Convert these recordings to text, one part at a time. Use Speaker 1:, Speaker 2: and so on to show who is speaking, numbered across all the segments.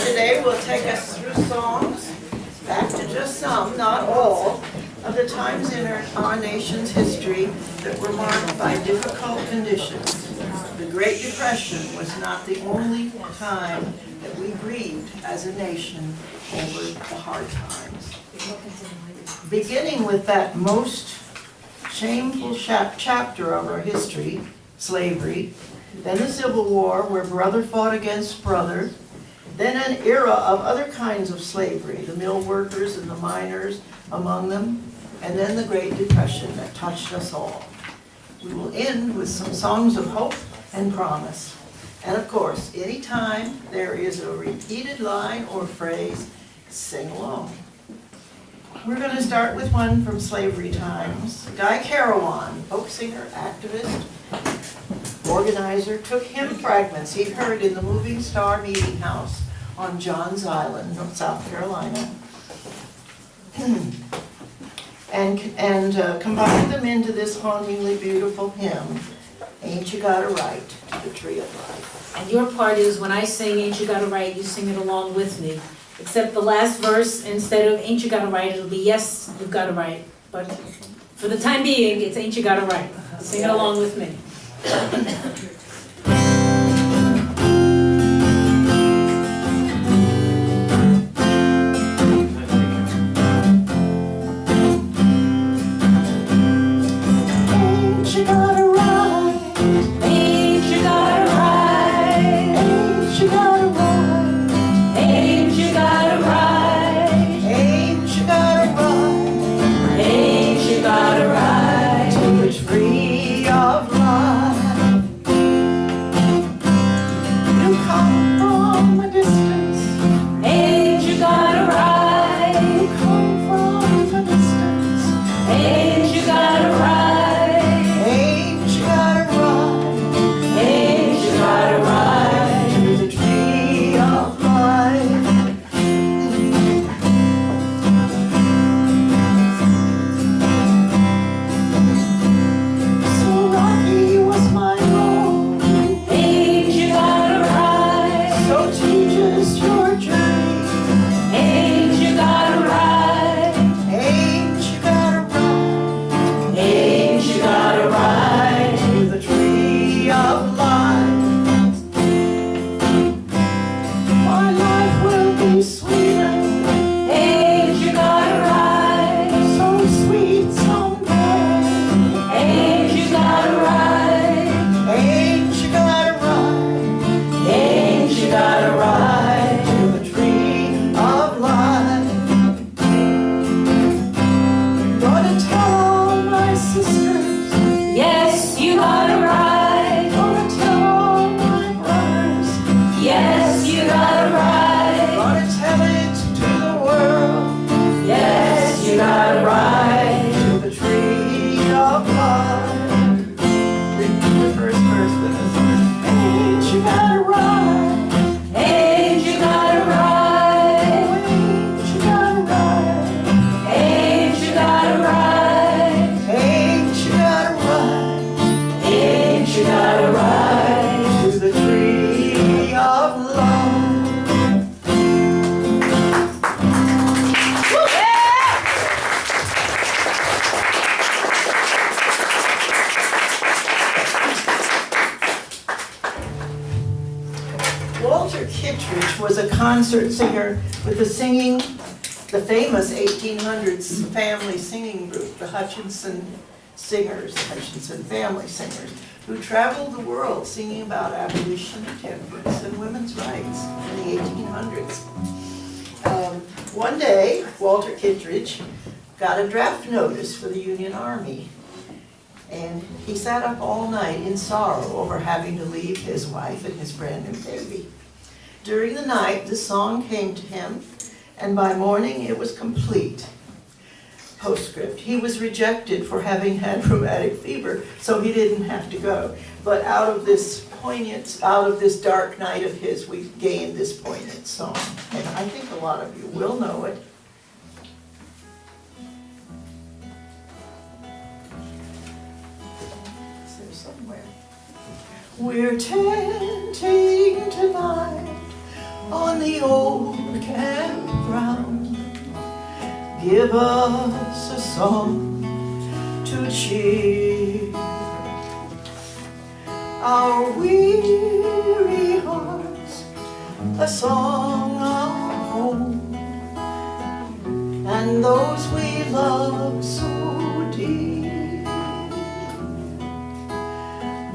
Speaker 1: today will take us through songs, back to just some, not all, of the times in our nation's history that were marked by difficult conditions. The Great Depression was not the only time that we grieved as a nation over the hard times. Beginning with that most shameful chapter of our history, slavery, then the Civil War, where brother fought against brother, then an era of other kinds of slavery, the mill workers and the miners among them, and then the Great Depression that touched us all. We will end with some songs of hope and promise. And of course, anytime there is a repeated line or phrase, sing along. We're going to start with one from slavery times. Guy Carawan, folk singer, activist, organizer, took hymn fragments he'd heard in the Moving Star Meeting House on Johns Island, South Carolina, and combined them into this hauntingly beautiful hymn, Ain't You Got a Right to the Tree of Life.
Speaker 2: And your part is, when I sing Ain't You Got a Right, you sing it along with me. Except the last verse, instead of Ain't You Got a Right, it'll be Yes, You've Got a Right. But for the time being, it's Ain't You Got a Right. Sing it along with me.
Speaker 1: Concert singer with the famous 1800s family singing group, the Hutchinson Singers, the Hutchinson family singers, who traveled the world singing about abolition, temperance, and women's rights in the 1800s. One day, Walter Kittredge got a draft notice for the Union Army, and he sat up all night in sorrow over having to leave his wife and his brand new baby. During the night, the song came to him, and by morning it was complete. Postscript: he was rejected for having had rheumatic fever, so he didn't have to go. But out of this dark night of his, we gained this poignant song. And I think a lot of you will know it. It's there somewhere. We're tenting tonight on the the old campground. Give us a song to cheer our weary hearts, a song of home, and those we love so dear.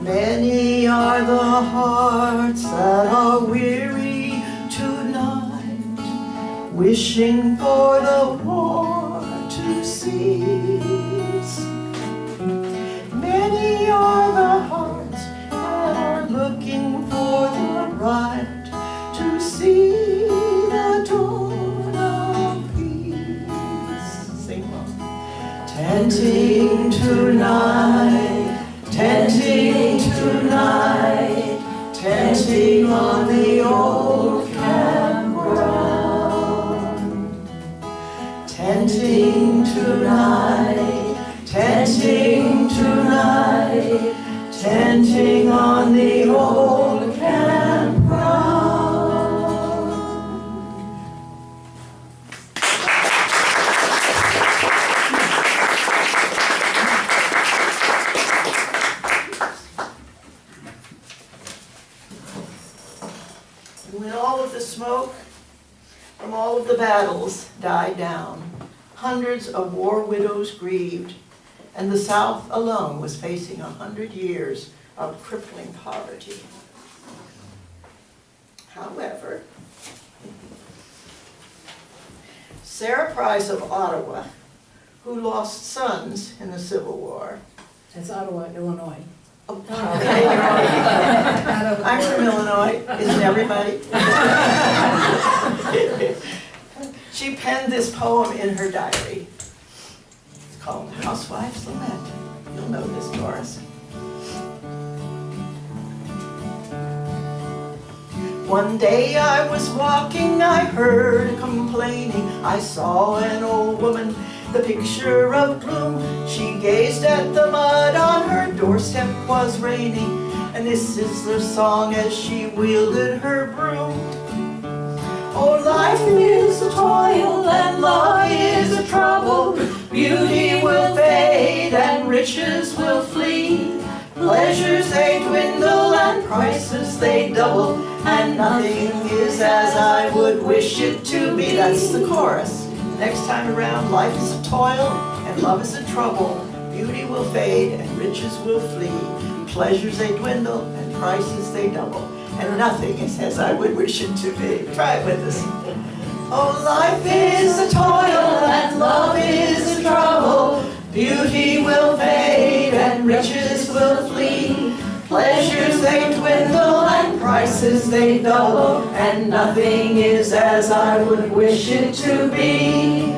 Speaker 1: Many are the hearts that are weary tonight, wishing for the war to cease. Many are the hearts that are looking for the right to see the dawn of peace. Sing along. Tenting tonight, tenting tonight, tenting on the old campground. Tenting tonight, tenting tonight, tenting on the old campground. When all of the smoke from all of the battles died down, hundreds of war widows grieved, and the South alone was facing 100 years of crippling poverty. However, Sarah Price of Ottawa, who lost sons in the Civil War.
Speaker 2: That's Ottawa, Illinois.
Speaker 1: I'm from Illinois, isn't everybody? She penned this poem in her diary. It's called Housewives Lament. You'll know this, Doris. One day I was walking, I heard complaining. I saw an old woman, the picture of gloom. She gazed at the mud on her doorstep, was raining, and this is their song as she wielded her broom. Oh, life is a toil and love is a trouble. Beauty will fade and riches will flee. Pleasures they dwindle and prices they double, and nothing is as I would wish it to be. That's the chorus. Next time around, life is a toil and love is a trouble. Beauty will fade and riches will flee. Pleasures they dwindle and prices they double, and nothing is as I would wish it to be. Try it with us. Oh, life is a toil and love is a trouble. Beauty will fade and riches will flee. Pleasures they dwindle and prices they double, and nothing is as I would wish it to be.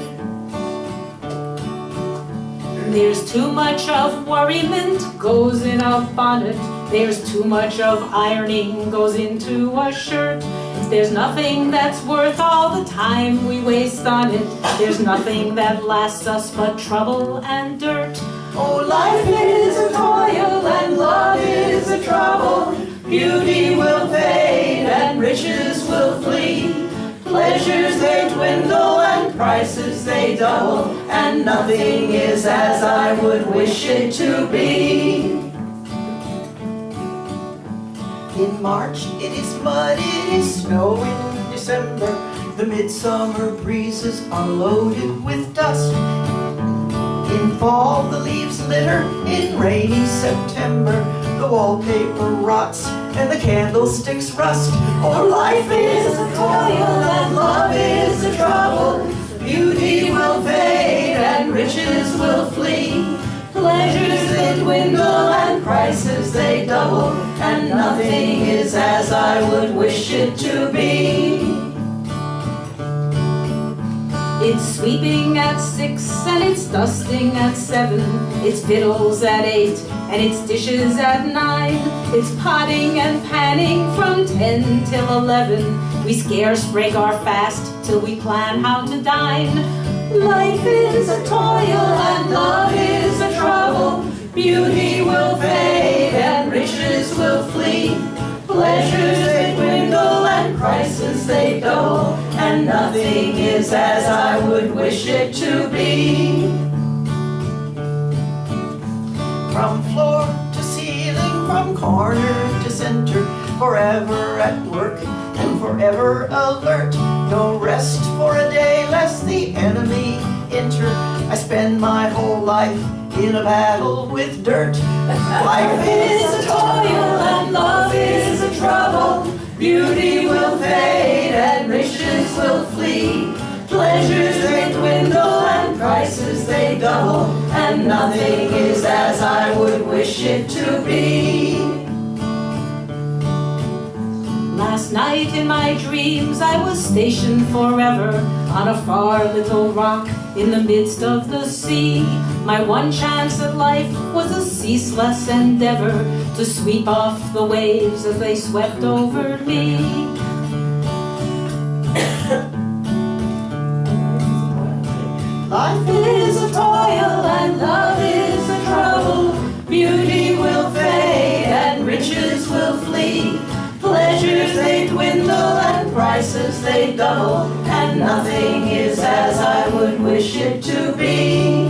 Speaker 2: There's too much of worriment goes in a bonnet. There's too much of ironing goes into a shirt. There's nothing that's worth all the time we waste on it. There's nothing that lasts us but trouble and dirt.
Speaker 1: Oh, life is a toil and love is a trouble. Beauty will fade and riches will flee. Pleasures they dwindle and prices they double, and nothing is as I would wish it to be. In March it is mud, it is snow in December. The midsummer breezes are loaded with dust. In fall the leaves litter, in rainy September the wallpaper rots and the candlesticks rust. Oh, life is a toil and love is a trouble. Beauty will fade and riches will flee. Pleasures they dwindle and prices they double, and nothing is as I would wish it to be.
Speaker 2: It's sweeping at 6 and it's dusting at 7. It's victuals at 8 and it's dishes at 9. It's potting and panning from 10 till 11. We scarce break our fast till we plan how to dine. Life is a toil and love is a trouble. Beauty will fade and riches will flee. Pleasures they dwindle and prices they double,
Speaker 1: and nothing is as I would wish it to be. From floor to ceiling, from corner to center, forever at work and forever alert. No rest for a day lest the enemy enter. I spend my whole life in a battle with dirt. Life is a toil and love is a trouble. Beauty will fade and riches will flee. Pleasures they dwindle and prices they double, and nothing is as I would wish it to be.
Speaker 2: Last night in my dreams I was stationed forever on a far little rock in the midst of the sea. My one chance at life was a ceaseless endeavor to sweep off the waves as they swept over me.
Speaker 1: Life is a toil and love is a trouble. Beauty will fade and riches will flee. Pleasures they dwindle and prices they double, and nothing is as I would wish it to be.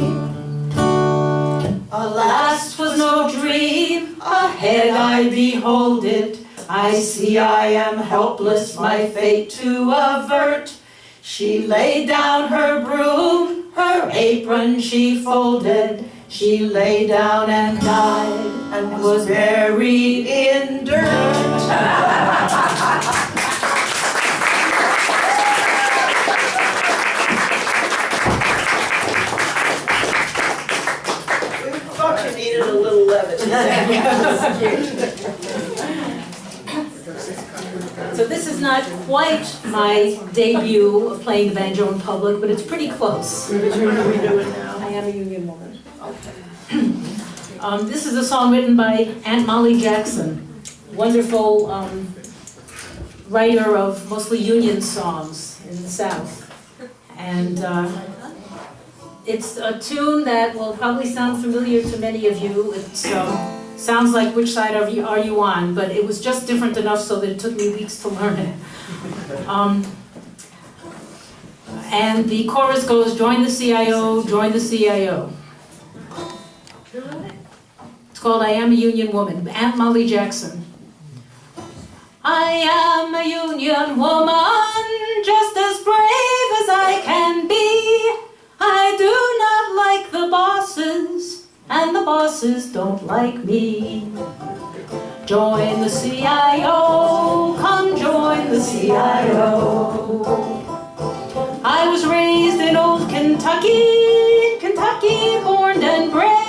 Speaker 1: Alas, 'twas no dream, ahead I behold it. I see I am helpless, my fate to avert. She laid down her broom, her apron she folded. She lay down and died and was buried in dirt. We thought you needed a little levity.
Speaker 2: So this is not quite my debut of playing the banjo in public, but it's pretty close.
Speaker 1: Which one are we doing now?
Speaker 2: I am a union woman.
Speaker 1: Okay.
Speaker 2: This is a song written by Aunt Molly Jackson, wonderful writer of mostly union songs in the South. And it's a tune that will probably sound familiar to many of you. It sounds like Which Side Are You On, but it was just different enough so that it took me weeks to learn it. And the chorus goes, join the CIO, join the CIO. It's called I Am a Union Woman, Aunt Molly Jackson. I am a union woman, just as brave as I can be. I do not like the bosses, and the bosses don't like me. Join the CIO, come join the CIO. I was raised in old Kentucky, Kentucky born and bred.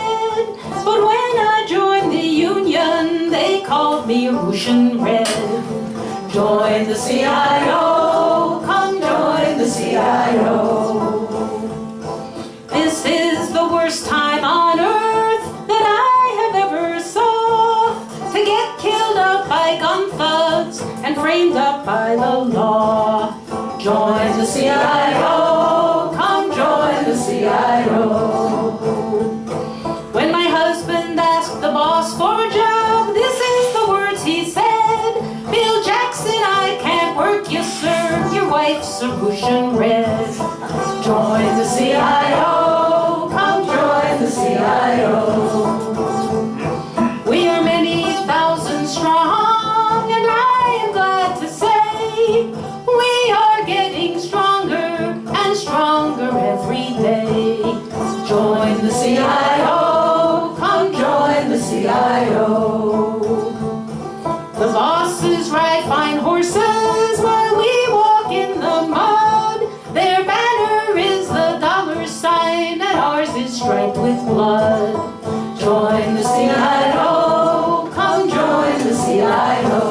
Speaker 2: But when I joined the union, they called me Russian Red. Join the CIO, come join the CIO. This is the worst time on earth that I have ever saw. To get killed up by gun thugs and framed up by the law. Join the CIO, come join the CIO. When my husband asked the boss for a job, this is the words he said. Bill Jackson, I can't work you, sir. Your wife's a Russian Red. Join the CIO, come join the CIO. We are many thousand strong, and I am glad to say we are getting stronger and stronger every day. Join the CIO, come join the CIO. The bosses ride fine horses while we walk in the mud. Their banner is the $sign, and ours is striped with blood. Join the CIO, come join the CIO.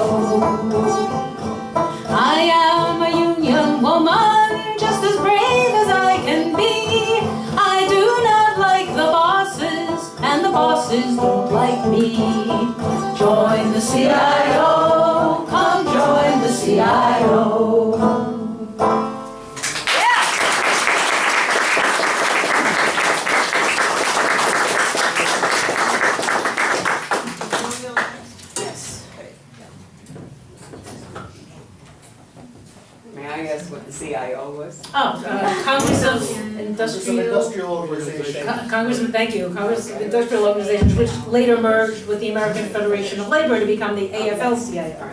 Speaker 2: I am a union woman, just as brave as I can be. I do not like the bosses, and the bosses don't like me. Join the CIO, come join the CIO.
Speaker 3: May I ask what the CIO was?
Speaker 2: Congress of Industrial,
Speaker 4: Organization.
Speaker 2: Congressman, thank you, Congress of Industrial Organizations, which later merged with the American Federation of Labor to become the AFL-CIO.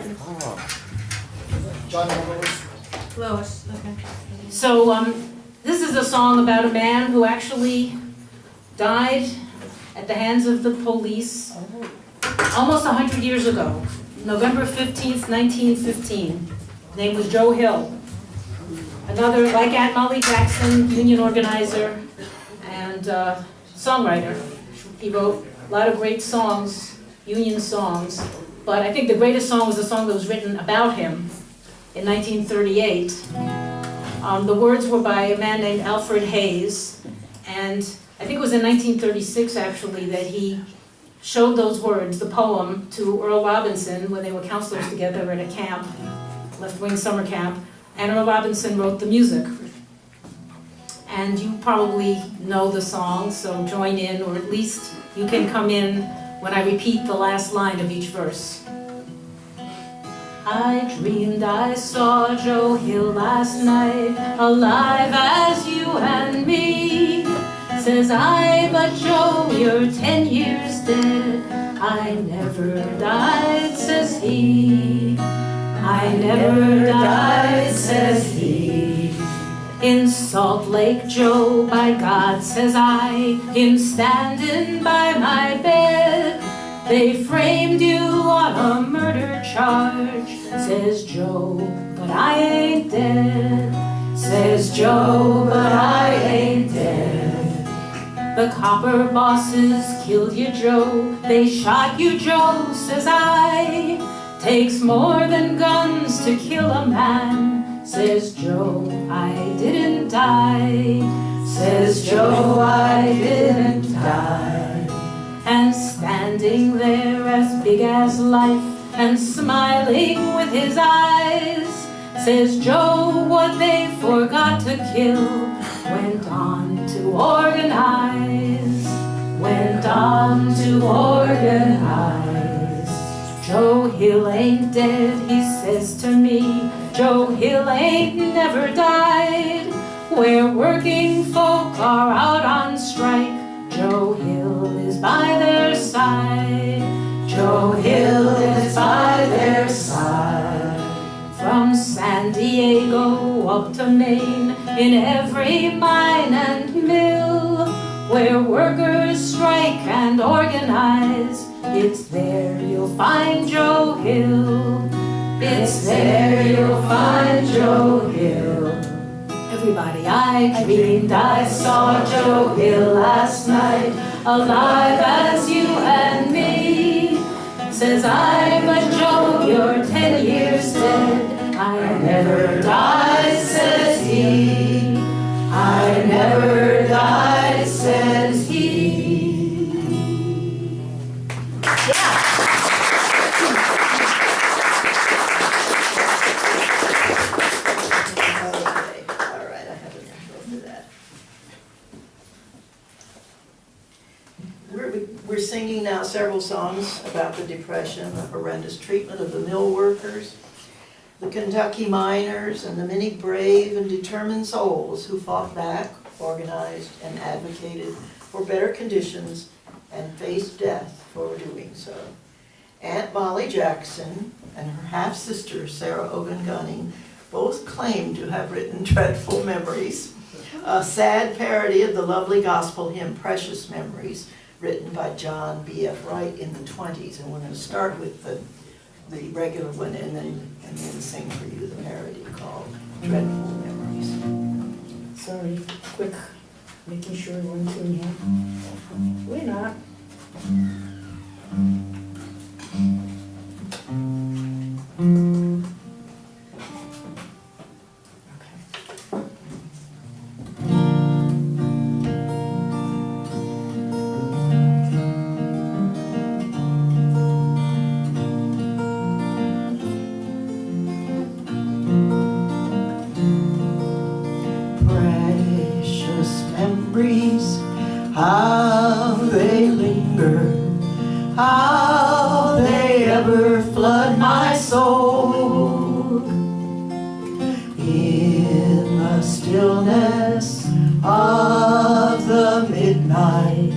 Speaker 4: John Lewis.
Speaker 5: Lois, okay.
Speaker 2: So, this is a song about a man who actually died at the hands of the police almost 100 years ago, November 15th, 1915. His name was Joe Hill. Another, like Aunt Molly Jackson, union organizer and songwriter. He wrote a lot of great songs, union songs, but I think the greatest song was a song that was written about him in 1938. The words were by a man named Alfred Hayes, and I think it was in 1936 actually that he showed those words, the poem, to Earl Robinson when they were counselors together at a camp, left-wing summer camp, and Earl Robinson wrote the music. And you probably know the song, so join in, or at least you can come in when I repeat the last line of each verse. I dreamed I saw Joe Hill last night, alive as you and me. Says I, but Joe, you're 10 years dead. I never died, says he. I never died, says he. In Salt Lake, Joe, by God, says I, him standing by my bed. They framed you on a murder charge, says Joe, but I ain't dead. Says Joe, but I ain't dead. The copper bosses killed you, Joe. They shot you, Joe, says I. Takes more than guns to kill a man, says Joe, I didn't die. Says Joe, I didn't die. And standing there as big as life and smiling with his eyes, says Joe, what they forgot to kill went on to organize, went on to organize. Joe Hill ain't dead, he says to me. Joe Hill ain't never died. Where working folk are out on strike, Joe Hill is by their side. Joe Hill is by their side. From San Diego up to Maine, in every mine and mill, where workers strike and organize, it's there you'll find Joe Hill. It's there you'll find Joe Hill. Everybody, I dreamed I saw Joe Hill last night, alive as you and me. Says I, but Joe, you're 10 years dead. I never died, says he. I never died, says he.
Speaker 1: We're singing now several songs about the Depression, the horrendous treatment of the mill workers, the Kentucky miners, and the many brave and determined souls who fought back, organized, and advocated for better conditions and faced death for doing so. Aunt Molly Jackson and her half-sister, Sarah Ogun Gunning, both claim to have written Dreadful Memories, a sad parody of the lovely gospel hymn Precious Memories, written by John B.F. Wright in the 20s. And we're going to start with the regular one and then sing for you the parody called Dreadful Memories.
Speaker 2: Sorry, quick, making sure we're in tune here. We're not.
Speaker 1: Memories, how they linger, how they ever flood my soul. In stillness of the midnight,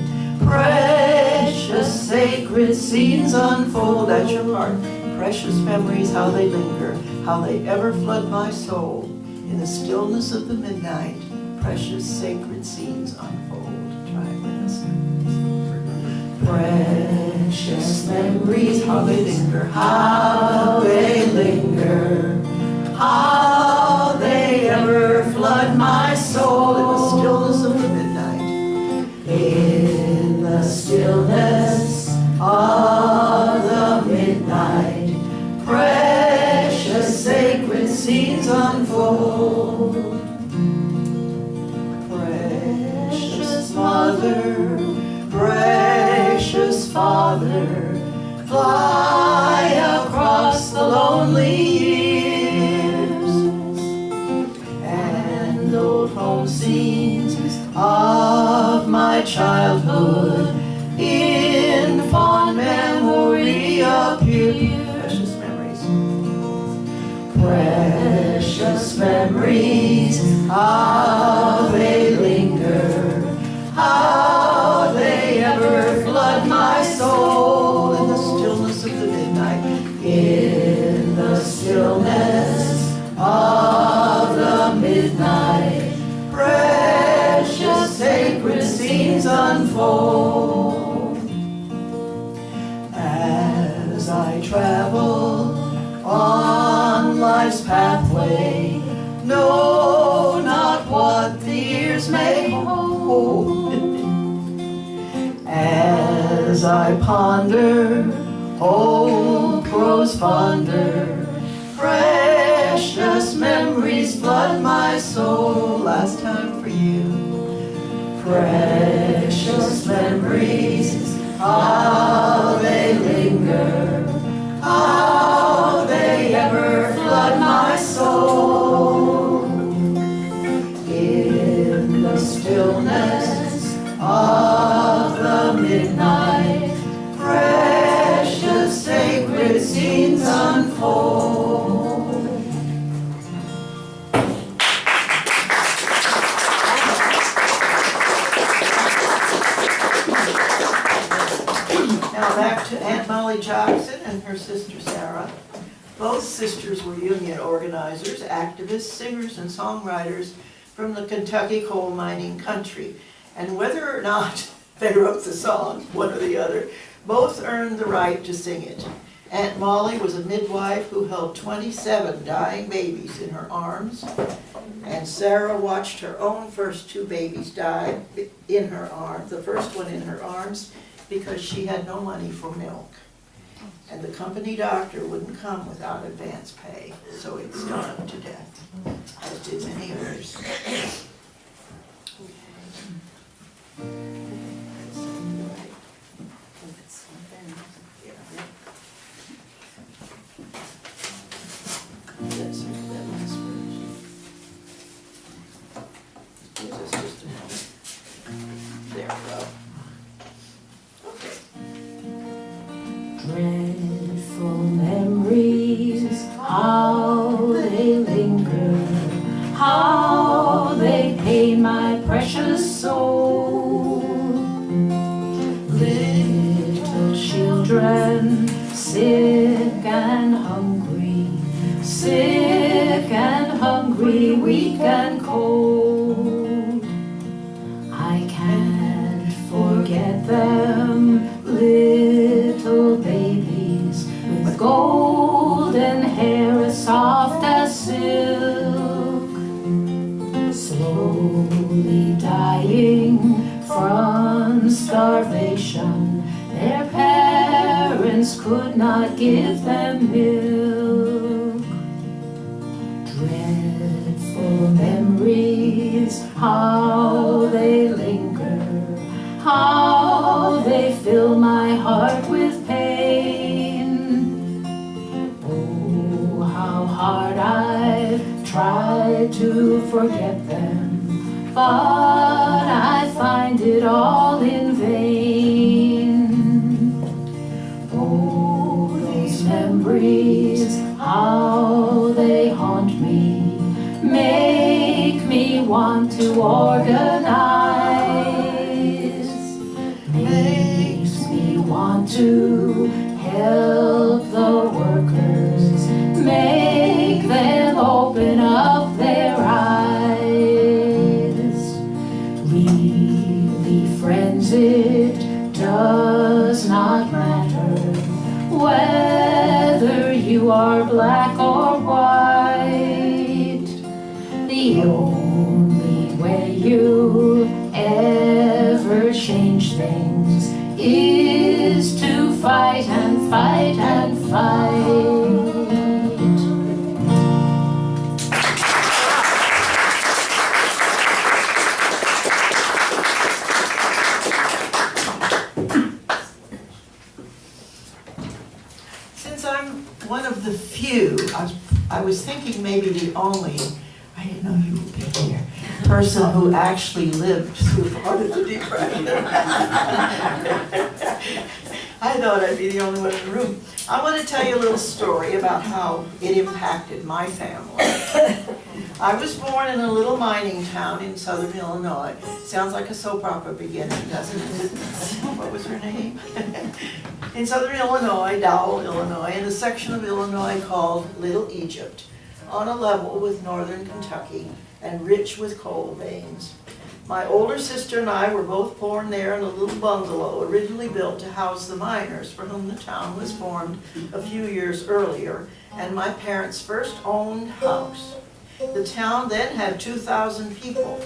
Speaker 1: precious sacred scenes unfold. That's your part. Precious memories, how they linger, how they ever flood my soul. In the stillness of the midnight, precious sacred scenes unfold. Try it with us. Precious memories, how they linger, how they linger, how they ever flood my soul. In the stillness of the midnight, in the stillness of the midnight, precious sacred scenes unfold. Precious mother, precious father, fly across the lonely years, and old home scenes of my childhood in fond memory appear. Precious memories. Precious memories, how they linger, how they ever flood my soul. In the stillness of the midnight, in the stillness of the midnight, precious sacred scenes unfold. As I travel on life's pathway, know not what the years may hold. As I ponder, old crows fonder, precious memories flood my soul. Last time for you. Precious memories, how they linger, how they ever flood my soul. In the stillness of the midnight, precious sacred scenes unfold. Now back to Aunt Molly Jackson and her sister Sarah. Both sisters were union organizers, activists, singers, and songwriters from the Kentucky coal mining country. And whether or not they wrote the song, one or the other, both earned the right to sing it. Aunt Molly was a midwife who held 27 dying babies in her arms, and Sarah watched her own first 2 babies die in her arms, the first one in her arms, because she had no money for milk. And the company doctor wouldn't come without advance pay, so it starved to death, as did many others. There we go. Okay.
Speaker 2: Dreadful memories, how they linger, how they pain my precious soul. Little children, sick and hungry, weak and cold. I can't forget them, little babies with golden hair as soft as silk, slowly dying from starvation. Their parents could not give them milk. Dreadful memories, how they linger, how they fill my heart with pain. Oh, how hard I've tried to forget them, but I find it all in vain. Oh, those memories, how they haunt me, make me want to organize. Makes me want to help the workers, make them open up their eyes. Really, friends, it does not matter whether you are black or white. The only way you ever change things is to fight and fight and fight.
Speaker 1: Since I'm one of the few, I was thinking maybe the only, I didn't know you would be here, person who actually lived through part of the Depression. I thought I'd be the only one in the room. I want to tell you a little story about how it impacted my family. I was born in a little mining town in southern Illinois. Sounds like a soap opera beginning, doesn't it? What was her name? In southern Illinois, Dowell, Illinois, in a section of Illinois called Little Egypt, on a level with northern Kentucky and rich with coal veins. My older sister and I were both born there in a little bungalow originally built to house the miners for whom the town was formed a few years earlier, and my parents' first owned house. The town then had 2,000 people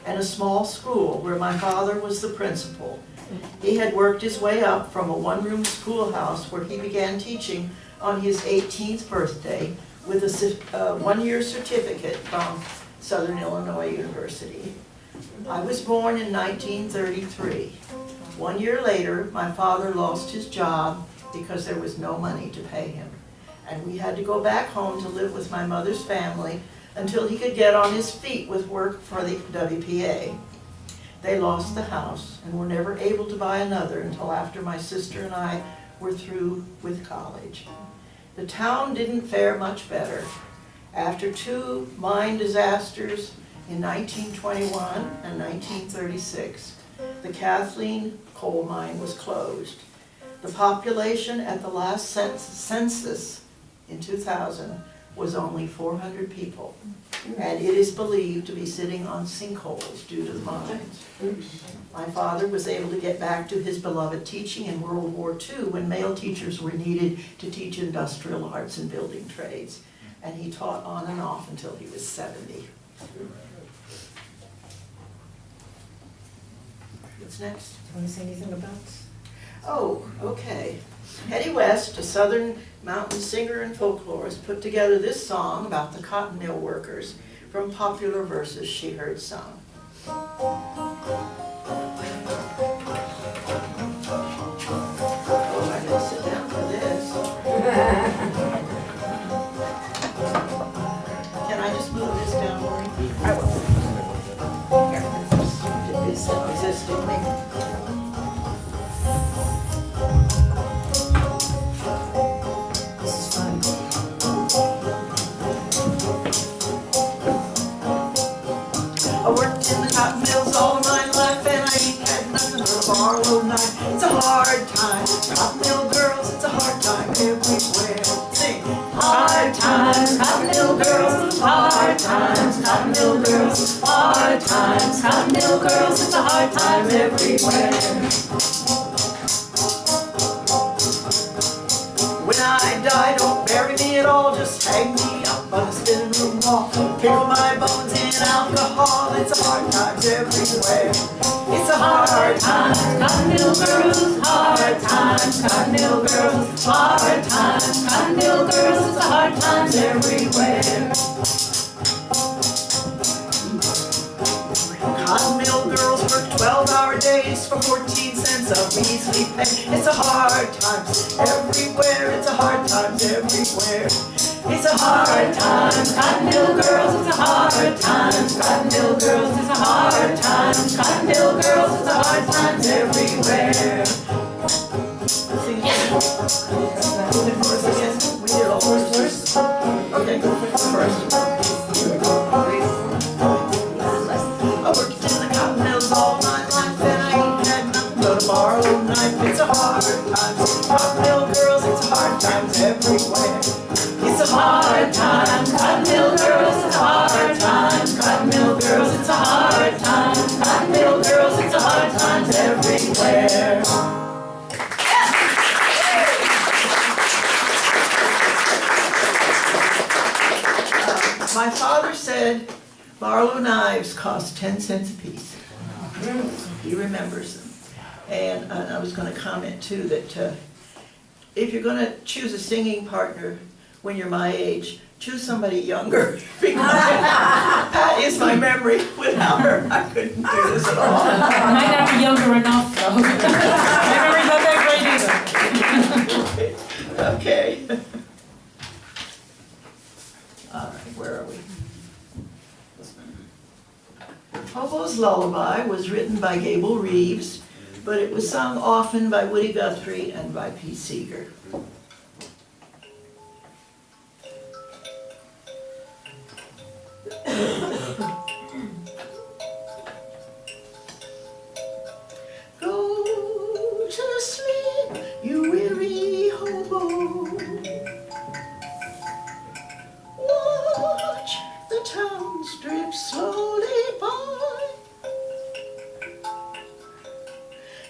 Speaker 1: and a small school where my father was the principal. He had worked his way up from a one-room schoolhouse where he began teaching on his 18th birthday with a one-year certificate from Southern Illinois University. I was born in 1933. 1 year later, my father lost his job because there was no money to pay him, and we had to go back home to live with my mother's family until he could get on his feet with work for the WPA. They lost the house and were never able to buy another until after my sister and I were through with college. The town didn't fare much better. After two mine disasters in 1921 and 1936, the Kathleen coal mine was closed. The population at the last census in 2000 was only 400 people, and it is believed to be sitting on sinkholes due to the mines. My father was able to get back to his beloved teaching in World War II when male teachers were needed to teach industrial arts and building trades, and he taught on and off until he was 70. What's next?
Speaker 2: Do you want to say anything about?
Speaker 1: Oh, okay. Hetty West, a southern mountain singer and folklorist, put together this song about the Cottonelle Workers from popular verses she heard sung. Oh, I gotta sit down for this. Can I just move this down, Lori? I will. Here, it's resisting me. I worked in the cotton mills all of my life, and I ain't had nothing but a borrowed knife. It's a hard time, cotton mill girls, it's a hard time everywhere. Sing.
Speaker 2: Hard times, cotton mill girls, hard times, cotton mill girls, hard times, cotton mill girls, it's a hard time everywhere.
Speaker 1: When I die, don't bury me at all, just hang me up on the spinning room wall. Pickle my bones in alcohol, it's a hard times everywhere. It's a hard time.
Speaker 2: Cotton mill girls, hard times, cotton mill girls, hard times, cotton mill girls, it's a hard times everywhere.
Speaker 1: Cotton mill girls work 12-hour days for 14 cents a measly pay. It's a hard times everywhere, it's a hard times everywhere. It's a hard times,
Speaker 2: Cotton mill girls, it's a hard times, cotton mill girls, it's a hard times, cotton mill girls, it's a hard times everywhere.
Speaker 1: Sing it. Do the chorus again. We did all first. Okay, go for the first. said Barlow knives cost 10 cents a piece. He remembers them. And I was gonna comment too that if you're gonna choose a singing partner when you're my age, choose somebody younger. Because that is my memory. Without her, I couldn't do this at all.
Speaker 2: I might not be younger enough, though. My memory's not that great either.
Speaker 1: Okay. All right, where are we? Hobo's Lullaby was written by Gable Reeves, but it was sung often by Woody Guthrie and by Pete Seeger. Go to sleep, you weary hobo. Watch the towns drift slowly by.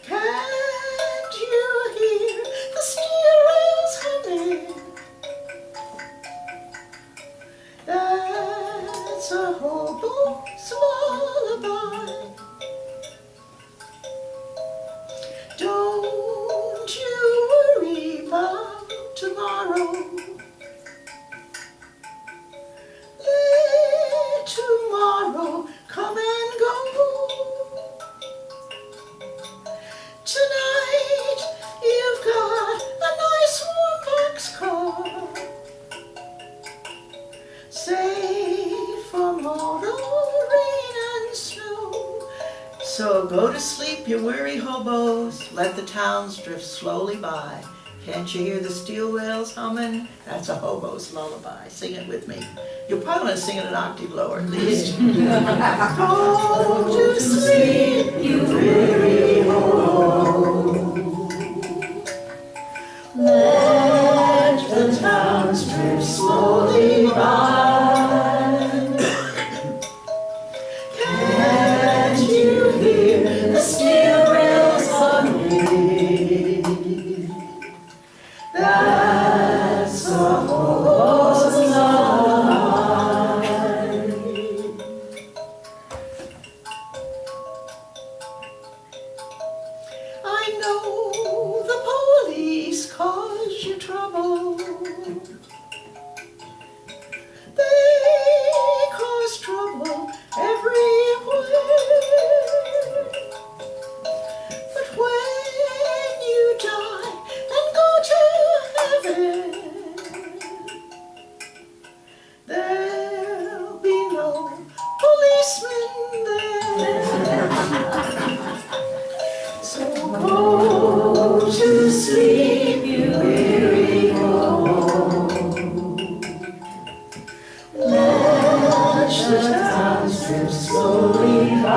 Speaker 1: Can't you hear the steel rails humming? That's a hobo's lullaby. Don't you worry about tomorrow. Let tomorrow come and go. Tonight you've got a nice warm boxcar, safe from all the rain and snow. So go to sleep, you weary hobos. Let the towns drift slowly by. Can't you hear the steel rails humming? That's a hobo's lullaby. Sing it with me. You'll probably want to sing it an octave lower at least. Go to sleep, you weary hobo. Let the towns drift slowly by. Can't you hear the steel rails humming? That's a hobo's lullaby. I know the police cause you trouble. They cause trouble everywhere. But when you die and go to heaven, there'll be no policemen there. So go to sleep, you weary hobo. Watch the towns drift slowly by.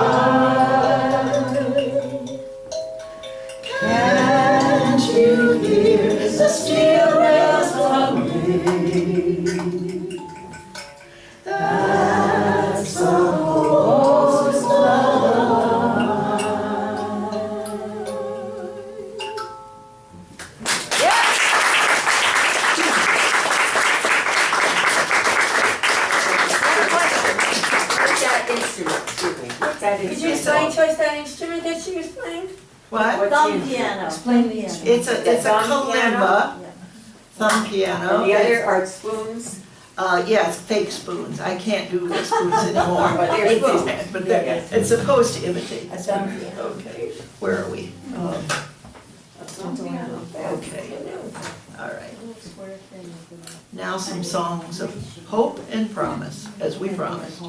Speaker 1: Can't you hear the steel rails humming? That's a hobo's lullaby.
Speaker 3: What's that instrument? Excuse me. What's that
Speaker 4: Could you
Speaker 3: instrument?
Speaker 4: explain to us that instrument that she was playing?
Speaker 1: What?
Speaker 3: What's
Speaker 4: Thumb
Speaker 3: the instrument?
Speaker 4: piano.
Speaker 2: Explain the
Speaker 4: Thumb
Speaker 1: It's a
Speaker 3: thumb
Speaker 1: kalimba, thumb piano.
Speaker 3: And the other are spoons?
Speaker 1: Yeah, it's fake spoons. I can't do the spoons anymore.
Speaker 3: But they're spoons.
Speaker 1: But it's supposed to imitate.
Speaker 4: A thumb piano.
Speaker 1: Okay, where are we?
Speaker 3: Thumb piano.
Speaker 1: Okay, all right. Now some songs of hope and promise, as we promised.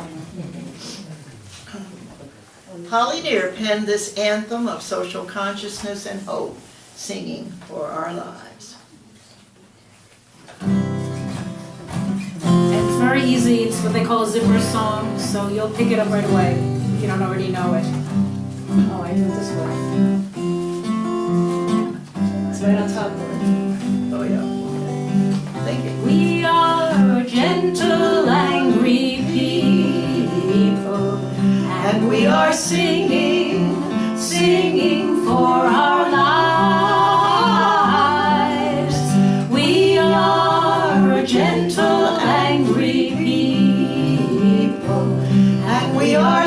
Speaker 1: Holly Deer penned this anthem of social consciousness and hope, singing for our lives.
Speaker 2: It's very easy, it's what they call a zipper song, so you'll pick it up right away if you don't already know it.
Speaker 4: Oh, I know this one. It's right on top of it.
Speaker 1: Oh, yeah. Thank you.
Speaker 2: We are gentle, angry people, and we are singing, singing for our lives. We are gentle, angry people,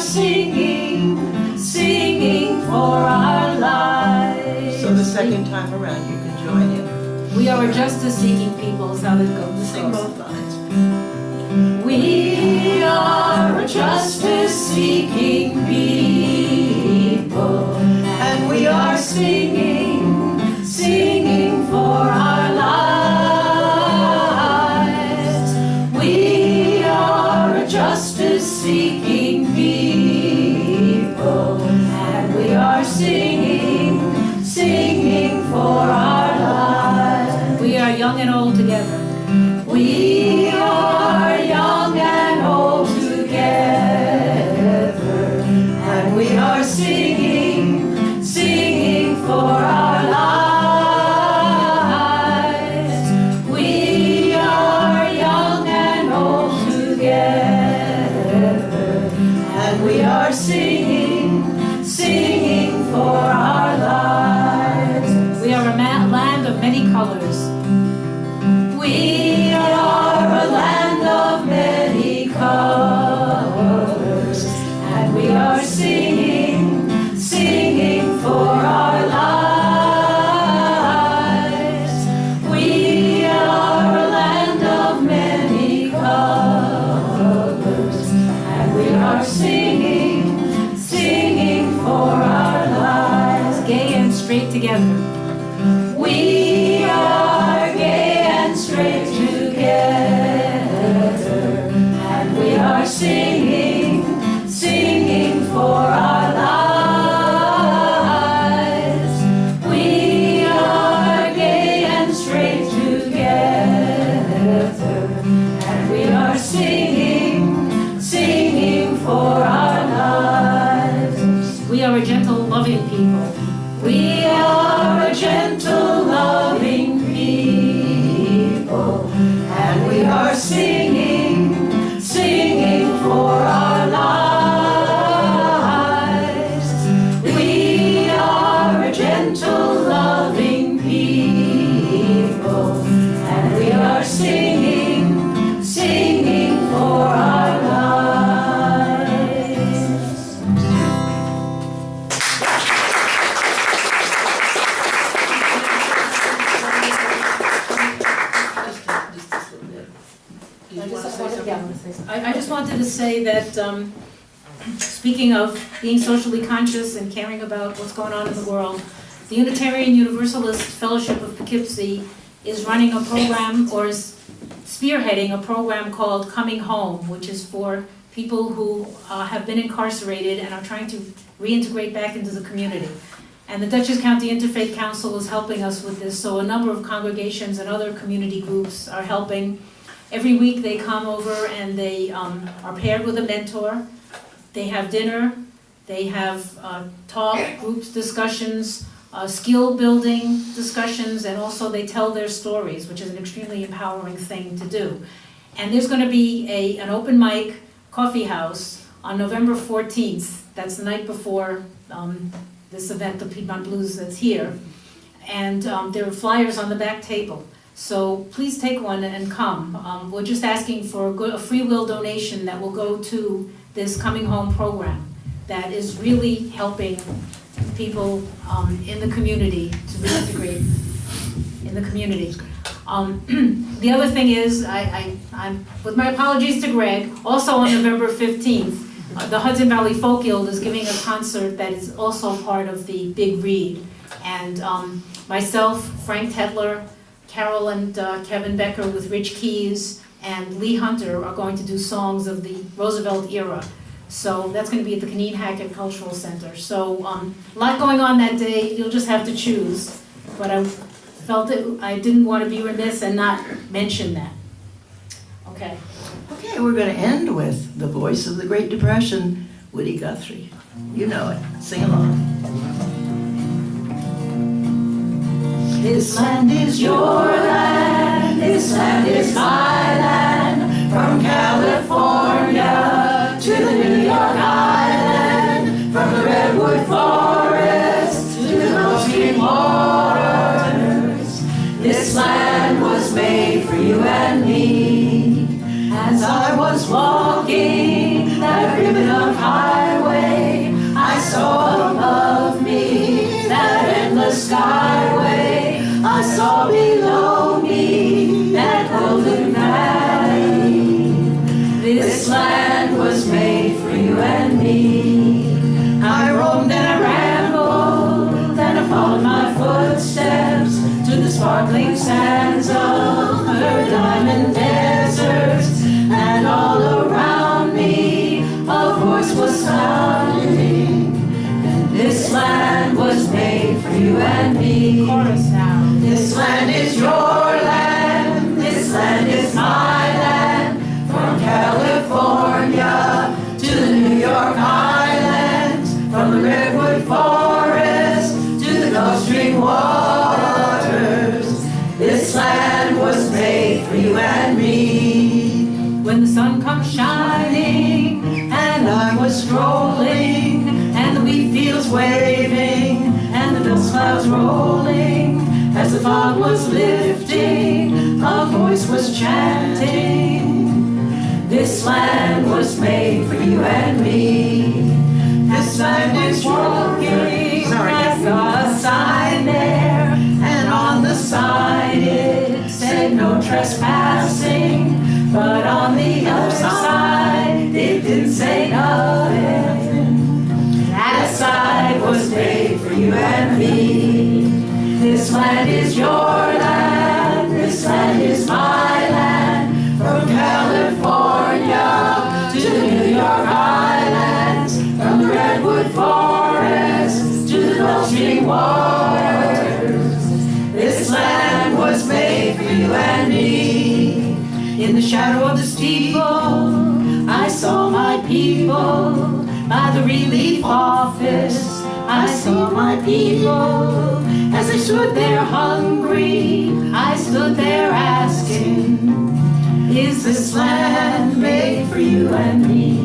Speaker 2: singing, singing for our lives.
Speaker 1: So the second time around, you can join in.
Speaker 2: We are a justice-seeking people, is how that goes.
Speaker 1: Sing both lines.
Speaker 2: We are a justice-seeking people, and we are singing, singing for our lives. We are a justice-seeking people, and we are singing, singing for our lives. We are young and old together. We are young and old together, and we are singing, singing for our lives. We are young and old together, and we are singing, singing for our lives. We are a land of many colors. We are a land of many colors, and we are singing, singing for our lives. We are a land of many colors, and we are singing, singing for our lives. Gay and straight together. We are gay and straight together, and we are singing, singing for our lives. We are gay and straight together, and we are singing, singing for our lives. We are a gentle, loving people. We are a gentle, loving people, and we are singing, singing for our lives. We are a gentle, loving people, and we are singing, singing for our lives.
Speaker 1: Just this little bit. Did you want to say something?
Speaker 2: I just wanted to say that, speaking of being socially conscious and caring about what's going on in the world, the Unitarian Universalist Fellowship of Poughkeepsie is running a program, or is spearheading a program called Coming Home, which is for people who have been incarcerated and are trying to reintegrate back into the community. And the Dutchess County Interfaith Council is helping us with this, so a number of congregations and other community groups are helping. Every week they come over and they are paired with a mentor. They have dinner, they have talk, groups, discussions, skill building discussions, and also they tell their stories, which is an extremely empowering thing to do. And there's going to be an open mic coffee house on November 14th. That's the night before this event, the Piedmont Blues, that's here. And there are flyers on the back table. So please take one and come. We're just asking for a free will donation that will go to this Coming Home program that is really helping people in the community to reintegrate in the community. The other thing is, I'm with my apologies to Greg, also on November 15th, the Hudson Valley Folk Guild is giving a concert that is also part of the Big Read. And myself, Frank Tetler, Carol and Kevin Becker with Rich Keys, and Lee Hunter are going to do songs of the Roosevelt era. So that's going to be at the Caneen Hackett Cultural Center. So a lot going on that day. You'll just have to choose. But I felt that I didn't want to be remiss and not mention that. Okay.
Speaker 1: Okay, we're going to end with the voice of the Great Depression, Woody Guthrie. You know it. Sing along. This land is your land, this land is my land, from California to the New York Island, from the Redwood Forest to the Gulf Stream waters. This land was made for you and me. As I was walking that ribbon of highway,
Speaker 2: me. I roamed and I rambled, and I followed my footsteps to the sparkling sands of her diamond deserts, and all around me a voice was sounding, and this land was made for you and me.
Speaker 4: Chorus now.
Speaker 2: This land is your land, this land is my land, from California to the New York Islands, from the Redwood Forest to the Gulf Stream waters. This land was made for you and me. When the sun comes shining and I was strolling, and the wheat fields waving and the dust clouds rolling, as the fog was lifting, a voice was chanting, this land was made for you and me. This land is walking, I saw a sign there, and on the sign it said no trespassing, but on the other side it didn't say nothing. That side was made for you and me. This land is your land, this land is my land, from California to the New York Islands, from the Redwood Forest to the Gulf Stream waters. This land was made for you and me. In the shadow of the steeple, I saw my people. By the relief office, I saw my people. As I stood there hungry, I stood there asking, is this land made for you and me?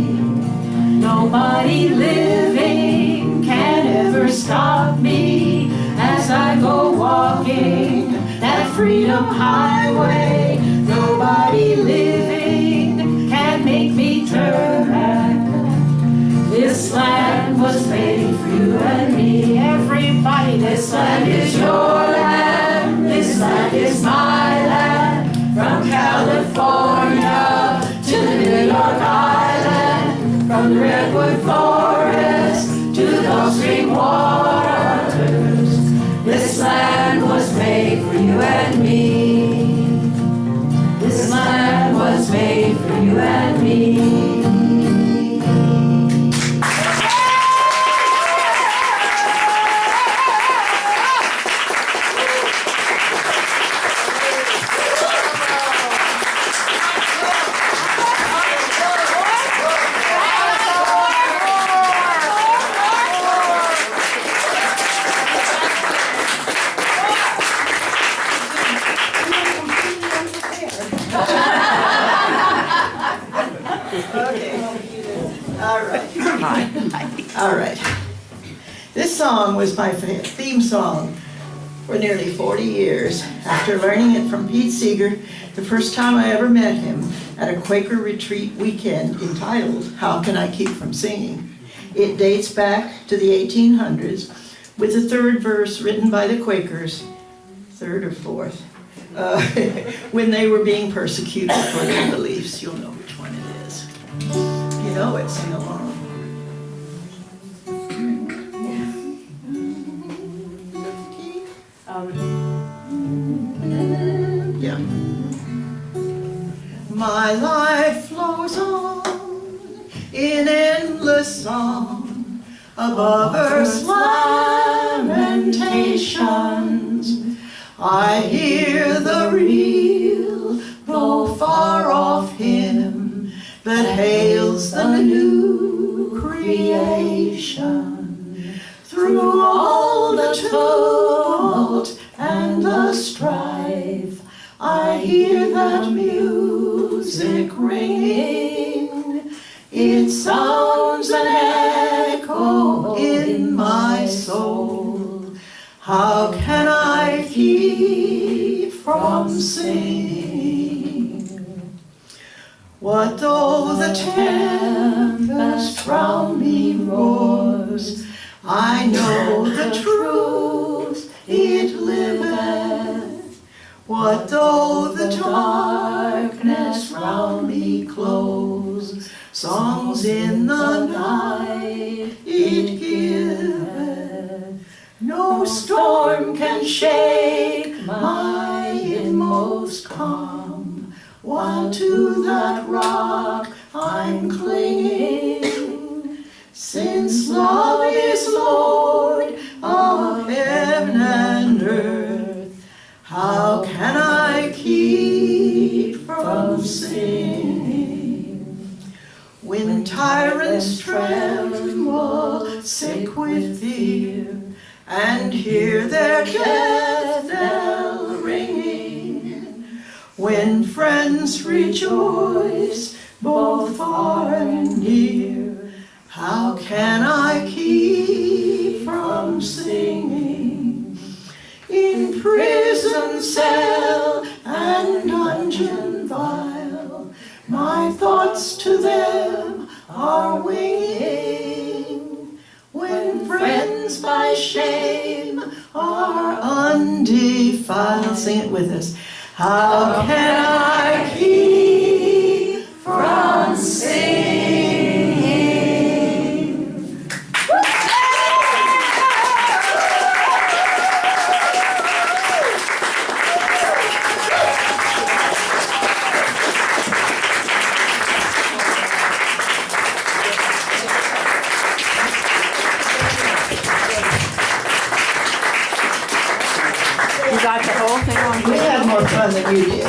Speaker 2: Nobody living can ever stop me as I go walking that freedom highway. Nobody living can make me turn back. This land was made for you and me. Everybody, this land is your land, this land is my land, from California to the New York Island, from the Redwood Forest to the Gulf Stream waters. This land was made for you and me. This land was made for you and me.
Speaker 1: All right. This song was my theme song for nearly 40 years. After learning it from Pete Seeger, the first time I ever met him at a Quaker retreat weekend entitled, How Can I Keep From Singing? It dates back to the 1800s with the third verse written by the Quakers, third or fourth, when they were being persecuted for their beliefs. You'll know which one it is. You know it, sing along. Yeah. My life flows on in endless song above earth's lamentations. I hear the real, though far off hymn that hails the new creation. Through all the tumult and the strife, I hear that music ringing. It sounds an echo in my soul. How can I keep from singing? What though the tempest round me roars? I know the truth, it liveth. What though the darkness round me close? songs in the night it giveth. No storm can shake my inmost calm, while to that rock I'm clinging. Since love is Lord of heaven and earth, how can I keep from singing? When tyrants tremble, sick with fear, and hear their death knell ringing, when friends rejoice, both far and near, how can I keep from singing? In prison cell and dungeon vile, my thoughts to them are winging. When friends by shame are undefiled, sing it with us. How can I keep from singing?
Speaker 3: You got the whole thing on
Speaker 1: We had more fun than you did.